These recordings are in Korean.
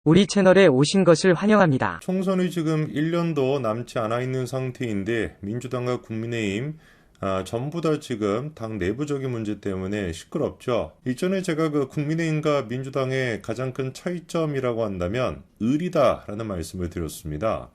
우리 채널에 오신 것을 환영합니다. 총선이 지금 1년도 남지 않아 있는 상태인데 민주당과 국민의힘 전부 다 지금 당 내부적인 문제 때문에 시끄럽죠. 일전에 제가 그 국민의힘과 민주당의 가장 큰 차이점이라고 한다면 의리다라는 말씀을 드렸습니다.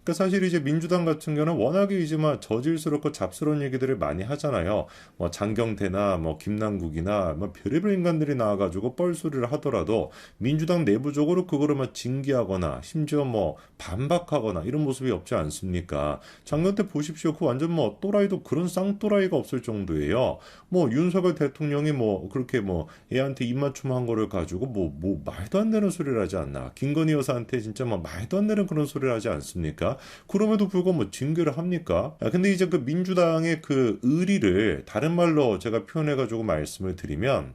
그러니까 사실 이제 민주당 같은 경우는 워낙에 이제 막 저질스럽고 잡스러운 얘기들을 많이 하잖아요. 뭐 장경태나 뭐 김남국이나 뭐 별의별 인간들이 나와가지고 뻘소리를 하더라도 민주당 내부적으로 그거를 막 징계하거나 심지어 뭐 반박하거나 이런 모습이 없지 않습니까? 장경태 보십시오. 그 완전 뭐 또라이도 그런 쌍또라이가 없을 정도예요. 뭐 윤석열 대통령이 뭐 그렇게 뭐 애한테 입맞춤한 거를 가지고 뭐 말도 안 되는 소리를 하지 않나. 김건희 여사한테 진짜 뭐 말도 안 되는 그런 소리를 하지 않습니까? 그럼에도 불구하고 뭐 징계를 합니까? 근데 이제 그 민주당의 그 의리를 다른 말로 제가 표현해가지고 말씀을 드리면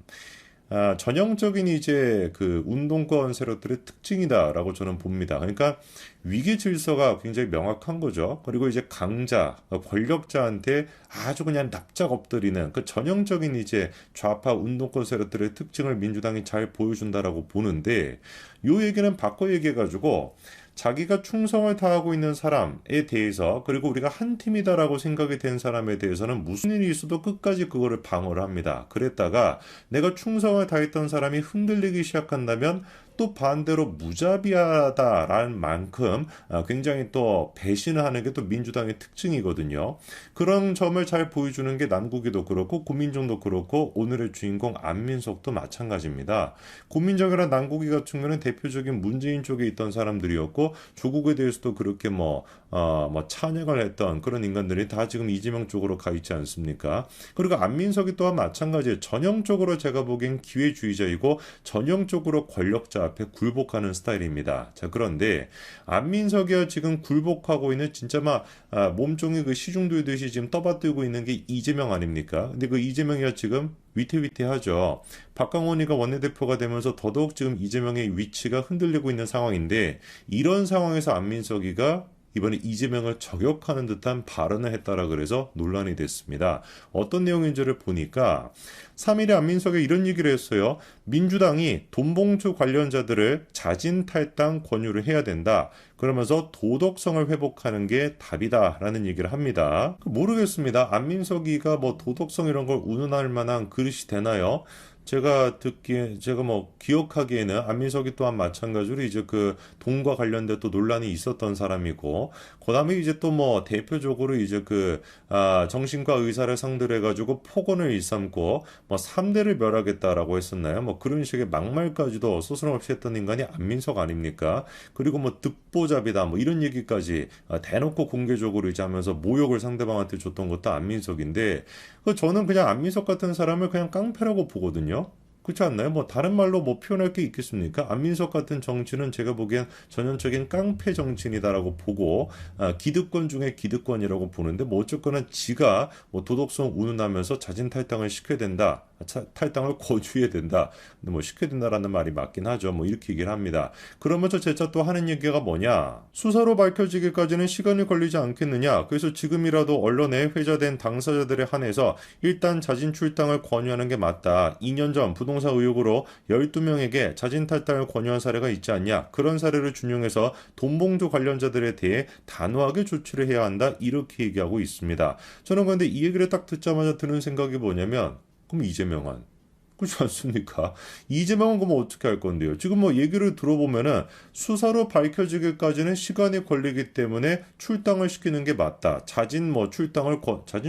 전형적인 이제 그 운동권 세력들의 특징이다라고 저는 봅니다. 그러니까 위계 질서가 굉장히 명확한 거죠. 그리고 이제 강자, 권력자한테 아주 그냥 납작 엎드리는 그 전형적인 이제 좌파 운동권 세력들의 특징을 민주당이 잘 보여준다라고 보는데 요 얘기는 바꿔 얘기해가지고 자기가 충성을 다하고 있는 사람에 대해서 그리고 우리가 한 팀이다라고 생각이 된 사람에 대해서는 무슨 일이 있어도 끝까지 그거를 방어를 합니다. 그랬다가 내가 충성을 다했던 사람이 흔들리기 시작한다면 또 반대로 무자비하다라는 만큼 굉장히 또 배신을 하는 게 또 민주당의 특징이거든요. 그런 점을 잘 보여주는 게 남국이도 그렇고 고민정도 그렇고 오늘의 주인공 안민석도 마찬가지입니다. 고민정이랑 남국이 같은 경우는 대표적인 문재인 쪽에 있던 사람들이었고 조국에 대해서도 그렇게 뭐 찬양을 했던 그런 인간들이 다 지금 이재명 쪽으로 가 있지 않습니까? 그리고 안민석이 또한 마찬가지예요. 전형적으로 제가 보기엔 기회주의자이고 전형적으로 권력자 앞에 굴복하는 스타일입니다. 자, 그런데 안민석이야 지금 굴복하고 있는 진짜 막 몸종이 그 시중돌듯이 지금 떠받들고 있는 게 이재명 아닙니까? 근데 그 이재명이야 지금 위태위태하죠. 박강원이가 원내대표가 되면서 더더욱 지금 이재명의 위치가 흔들리고 있는 상황인데 이런 상황에서 안민석이가 이번에 이재명을 저격하는 듯한 발언을 했다라 그래서 논란이 됐습니다. 어떤 내용인지를 보니까 3일에 안민석이 이런 얘기를 했어요. 민주당이 돈봉투 관련자들을 자진 탈당 권유를 해야 된다. 그러면서 도덕성을 회복하는 게 답이다라는 얘기를 합니다. 모르겠습니다. 안민석이가 뭐 도덕성 이런 걸 운운할 만한 그릇이 되나요? 제가 뭐 기억하기에는 안민석이 또한 마찬가지로 이제 그 돈과 관련된 또 논란이 있었던 사람이고, 그다음에 이제 또 뭐 대표적으로 이제 정신과 의사를 상대로 해가지고 폭언을 일삼고 뭐 3대를 멸하겠다라고 했었나요? 뭐 그런 식의 막말까지도 서슴없이 했던 인간이 안민석 아닙니까? 그리고 뭐 듣보잡이다 뭐 이런 얘기까지 대놓고 공개적으로 이제 하면서 모욕을 상대방한테 줬던 것도 안민석인데, 저는 그냥 안민석 같은 사람을 그냥 깡패라고 보거든요. 그렇지 않나요? 뭐 다른 말로 뭐 표현할 게 있겠습니까? 안민석 같은 정치는 제가 보기엔 전형적인 깡패 정치인이다라고 보고 기득권 중에 기득권이라고 보는데, 뭐 어쨌거나 지가 뭐 도덕성 운운하면서 자진 탈당을 시켜야 된다. 탈당을 거주해야 된다. 근데 뭐 시켜야 된다라는 말이 맞긴 하죠. 뭐 이렇게 얘기를 합니다. 그러면서 재차 또 하는 얘기가 뭐냐? 수사로 밝혀지기까지는 시간이 걸리지 않겠느냐? 그래서 지금이라도 언론에 회자된 당사자들에 한해서 일단 자진 출당을 권유하는 게 맞다. 2년 전 부동산 의혹으로 12명에게 자진 탈당을 권유한 사례가 있지 않냐? 그런 사례를 준용해서 돈봉투 관련자들에 대해 단호하게 조치를 해야 한다. 이렇게 얘기하고 있습니다. 저는 그런데 이 얘기를 딱 듣자마자 드는 생각이 뭐냐면, 그럼 이재명은? 그렇지 않습니까? 이재명은 그럼 어떻게 할 건데요? 지금 뭐 얘기를 들어보면은 수사로 밝혀지기까지는 시간이 걸리기 때문에 출당을 시키는 게 맞다. 자진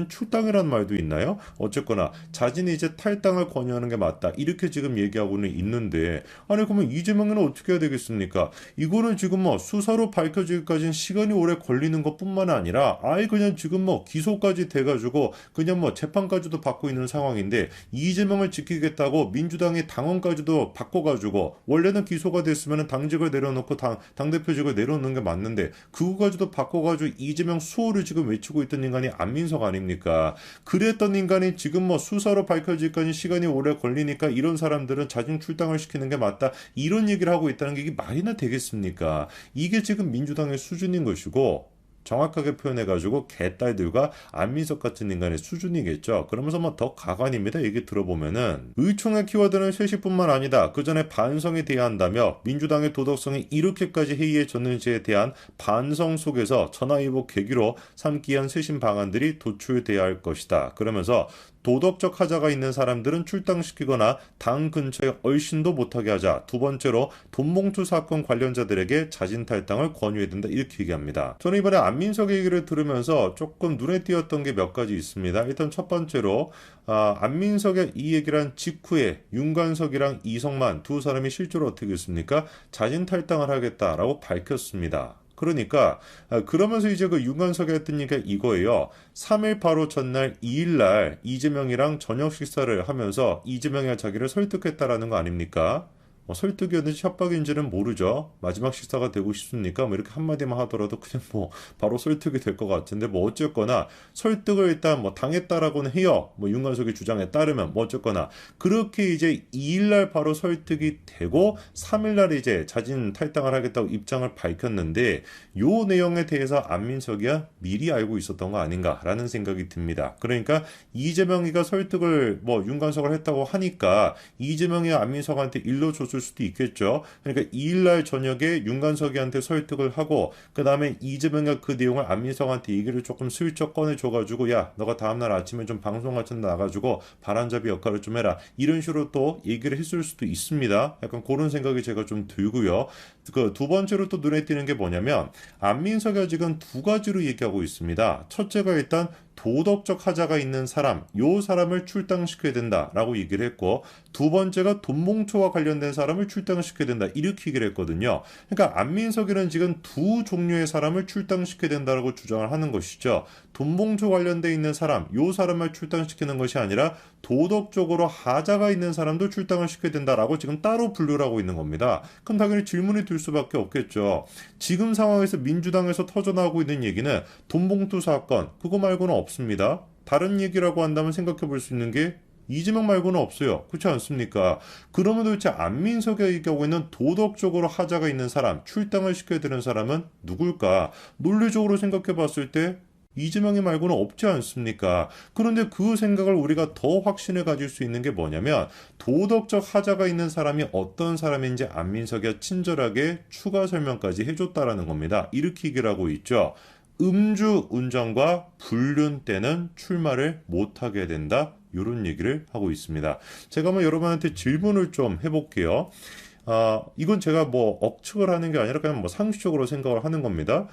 출당이라는 말도 있나요? 어쨌거나 자진 이제 탈당을 권유하는 게 맞다. 이렇게 지금 얘기하고는 있는데, 아니 그러면 이재명은 어떻게 해야 되겠습니까? 이거는 지금 뭐 수사로 밝혀지기까지는 시간이 오래 걸리는 것뿐만 아니라 아예 그냥 지금 뭐 기소까지 돼가지고 그냥 뭐 재판까지도 받고 있는 상황인데, 이재명을 지키겠다 고 민주당이 당원까지도 바꿔가지고 원래는 기소가 됐으면 당직을 내려놓고 당대표직을 내려놓는 게 맞는데 그거까지도 바꿔가지고 이재명 수호를 지금 외치고 있던 인간이 안민석 아닙니까? 그랬던 인간이 지금 뭐 수사로 밝혀질까지 시간이 오래 걸리니까 이런 사람들은 자진 출당을 시키는 게 맞다. 이런 얘기를 하고 있다는 게 이게 말이나 되겠습니까? 이게 지금 민주당의 수준인 것이고, 정확하게 표현해가지고 개딸들과 안민석 같은 인간의 수준이겠죠. 그러면서 뭐 더 가관입니다. 얘기 들어보면은 의총의 키워드는 쇄신뿐만 아니다. 그 전에 반성에 대해야 한다며 민주당의 도덕성이 이렇게까지 해이해졌는지에 대한 반성 속에서 전화위복 계기로 삼기 위한 쇄신 방안들이 도출돼야 할 것이다. 그러면서 도덕적 하자가 있는 사람들은 출당시키거나 당 근처에 얼씬도 못하게 하자. 두 번째로 돈봉투 사건 관련자들에게 자진 탈당을 권유해야 된다. 이렇게 얘기합니다. 저는 이번에 안민석 얘기를 들으면서 조금 눈에 띄었던 게 몇 가지 있습니다. 일단 첫 번째로 안민석의 이 얘기를 한 직후에 윤관석이랑 이성만 두 사람이 실제로 어떻게 했습니까? 자진 탈당을 하겠다라고 밝혔습니다. 그러니까 그러면서 이제 그 윤관석이 했던 얘기가 이거예요. 3일 바로 전날 2일날 이재명이랑 저녁 식사를 하면서 이재명이 자기를 설득했다라는 거 아닙니까? 설득이었는지 협박인지는 모르죠. 마지막 식사가 되고 싶습니까? 뭐 이렇게 한마디만 하더라도 그냥 뭐 바로 설득이 될 것 같은데 뭐 어쨌거나 설득을 일단 뭐 당했다라고는 해요. 뭐 윤관석의 주장에 따르면 뭐 어쨌거나 그렇게 이제 2일날 바로 설득이 되고 3일날 이제 자진 탈당을 하겠다고 입장을 밝혔는데 요 내용에 대해서 안민석이야 미리 알고 있었던 거 아닌가라는 생각이 듭니다. 그러니까 이재명이가 설득을 뭐 윤관석을 했다고 하니까 이재명이 안민석한테 일로 줬을 수도 있겠죠. 그러니까 2일날 저녁에 윤관석이한테 설득을 하고 그 다음에 이재명이 그 내용을 안민석한테 얘기를 조금 슬쩍 꺼내줘가지고 야 너가 다음날 아침에 좀 방송 같은 데 나가지고 바람잡이 역할을 좀 해라. 이런 식으로 또 얘기를 했을 수도 있습니다. 약간 그런 생각이 제가 좀 들고요. 그 두 번째로 또 눈에 띄는 게 뭐냐면 안민석이 지금 두 가지로 얘기하고 있습니다. 첫째가 일단 도덕적 하자가 있는 사람, 요 사람을 출당시켜야 된다라고 얘기를 했고 두 번째가 돈봉투와 관련된 사람을 출당시켜야 된다 이렇게 얘기를 했거든요. 그러니까 안민석이는 지금 두 종류의 사람을 출당시켜야 된다라고 주장을 하는 것이죠. 돈봉투 관련돼 있는 사람, 요 사람을 출당시키는 것이 아니라 도덕적으로 하자가 있는 사람도 출당을 시켜야 된다라고 지금 따로 분류를 하고 있는 겁니다. 그럼 당연히 질문이 들 수밖에 없겠죠. 지금 상황에서 민주당에서 터져나오고 있는 얘기는 돈봉투 사건, 그거 말고는 없습니다. 다른 얘기라고 한다면 생각해 볼 수 있는 게 이재명 말고는 없어요. 그렇지 않습니까? 그러면 도대체 안민석이 얘기하고 있는 도덕적으로 하자가 있는 사람, 출당을 시켜야 되는 사람은 누굴까? 논리적으로 생각해 봤을 때 이재명이 말고는 없지 않습니까? 그런데 그 생각을 우리가 더 확신을 가질 수 있는 게 뭐냐면 도덕적 하자가 있는 사람이 어떤 사람인지 안민석이 친절하게 추가 설명까지 해줬다라는 겁니다. 이렇게 얘기를 하고 있죠. 음주 운전과 불륜 때는 출마를 못하게 된다. 이런 얘기를 하고 있습니다. 제가 한번 여러분한테 질문을 좀 해볼게요. 이건 제가 뭐 억측을 하는 게 아니라 그냥 뭐 상식적으로 생각을 하는 겁니다.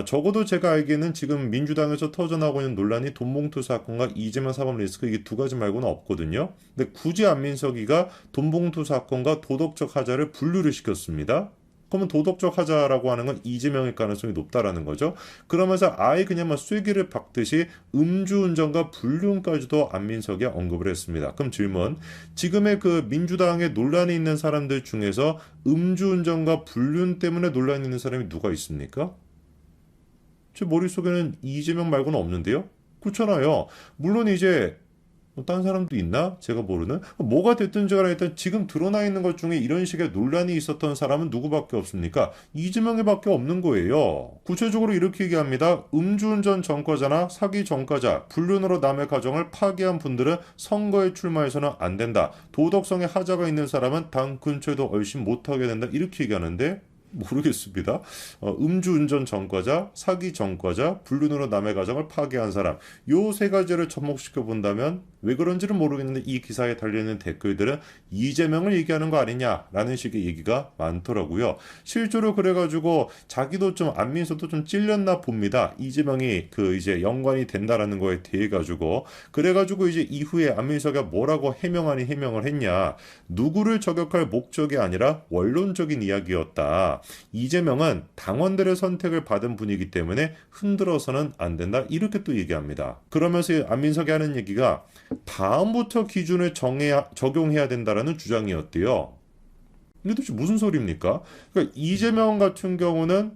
적어도 제가 알기에는 지금 민주당에서 터져나오고 있는 논란이 돈봉투 사건과 이재명 사법 리스크 이게 두 가지 말고는 없거든요. 근데 굳이 안민석이가 돈봉투 사건과 도덕적 하자를 분류를 시켰습니다. 그러면 도덕적 하자라고 하는 건 이재명일 가능성이 높다라는 거죠. 그러면서 아예 그냥 막 쐐기를 박듯이 음주운전과 불륜까지도 안민석이 언급을 했습니다. 그럼 질문, 지금의 그 민주당에 논란이 있는 사람들 중에서 음주운전과 불륜 때문에 논란이 있는 사람이 누가 있습니까? 제 머릿속에는 이재명 말고는 없는데요. 그렇잖아요. 물론 이제 딴 사람도 있나? 제가 모르는? 뭐가 됐든지 간에 일단 지금 드러나 있는 것 중에 이런 식의 논란이 있었던 사람은 누구밖에 없습니까? 이재명이 밖에 없는 거예요. 구체적으로 이렇게 얘기합니다. 음주운전 전과자나 사기 전과자, 불륜으로 남의 가정을 파괴한 분들은 선거에 출마해서는 안 된다. 도덕성에 하자가 있는 사람은 당 근처에도 얼씬 못하게 된다. 이렇게 얘기하는데 모르겠습니다. 음주운전 전과자, 사기 전과자, 불륜으로 남의 가정을 파괴한 사람, 요 세 가지를 접목시켜 본다면 왜 그런지는 모르겠는데 이 기사에 달려있는 댓글들은 이재명을 얘기하는 거 아니냐라는 식의 얘기가 많더라고요. 실제로 그래가지고 자기도 좀 안민석도 좀 찔렸나 봅니다. 이재명이 그 이제 연관이 된다라는 거에 대해 가지고 그래가지고 이제 이후에 안민석이 뭐라고 해명을 했냐? 누구를 저격할 목적이 아니라 원론적인 이야기였다. 이재명은 당원들의 선택을 받은 분이기 때문에 흔들어서는 안 된다. 이렇게 또 얘기합니다. 그러면서 안민석이 하는 얘기가 다음부터 기준을 적용해야 된다라는 주장이었대요. 이게 도대체 무슨 소리입니까? 그러니까 이재명 같은 경우는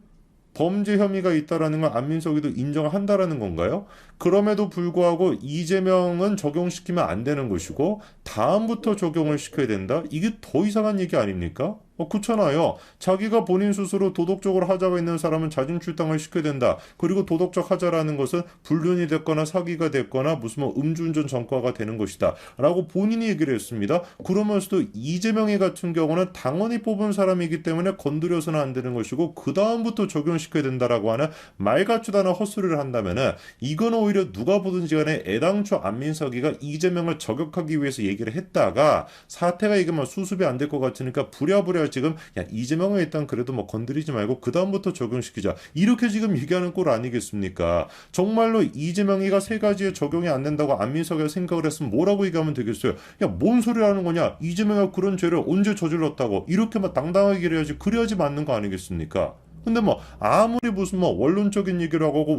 범죄 혐의가 있다라는 걸 안민석이도 인정을 한다라는 건가요? 그럼에도 불구하고 이재명은 적용시키면 안 되는 것이고 다음부터 적용을 시켜야 된다? 이게 더 이상한 얘기 아닙니까? 그렇잖아요. 자기가 본인 스스로 도덕적으로 하자가 있는 사람은 자진 출당을 시켜야 된다. 그리고 도덕적 하자라는 것은 불륜이 됐거나 사기가 됐거나 무슨 뭐 음주운전 전과가 되는 것이다. 라고 본인이 얘기를 했습니다. 그러면서도 이재명이 같은 경우는 당원이 뽑은 사람이기 때문에 건드려서는 안 되는 것이고 그 다음부터 적용시켜야 된다라고 하는 말 같지도 않은 헛소리를 한다면은 이건 오히려 누가 보든지 간에 애당초 안민석이가 이재명을 저격하기 위해서 얘기를 했다가 사태가 이게 막 수습이 안 될 것 같으니까 부랴부랴 지금 야 이재명은 일단 그래도 뭐 건드리지 말고 그 다음부터 적용시키자 이렇게 지금 얘기하는 꼴 아니겠습니까? 정말로 이재명이가 세 가지에 적용이 안 된다고 안민석이가 생각을 했으면 뭐라고 얘기하면 되겠어요? 야 뭔 소리 하는 거냐? 이재명이가 그런 죄를 언제 저질렀다고 이렇게 막 당당하게 얘기해야지 그래야지 맞는 거 아니겠습니까? 근데 뭐 아무리 무슨 뭐 원론적인 얘기라고 하고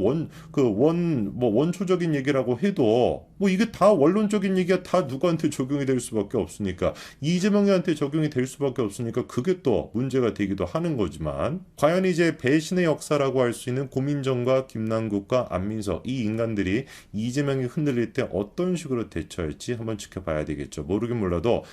원초적인 얘기라고 해도 뭐 이게 다 원론적인 얘기가 다 누구한테 적용이 될 수밖에 없으니까 이재명이한테 적용이 될 수밖에 없으니까 그게 또 문제가 되기도 하는 거지만 과연 이제 배신의 역사라고 할 수 있는 고민정과 김남국과 안민석 이 인간들이 이재명이 흔들릴 때 어떤 식으로 대처할지 한번 지켜봐야 되겠죠. 모르긴 몰라도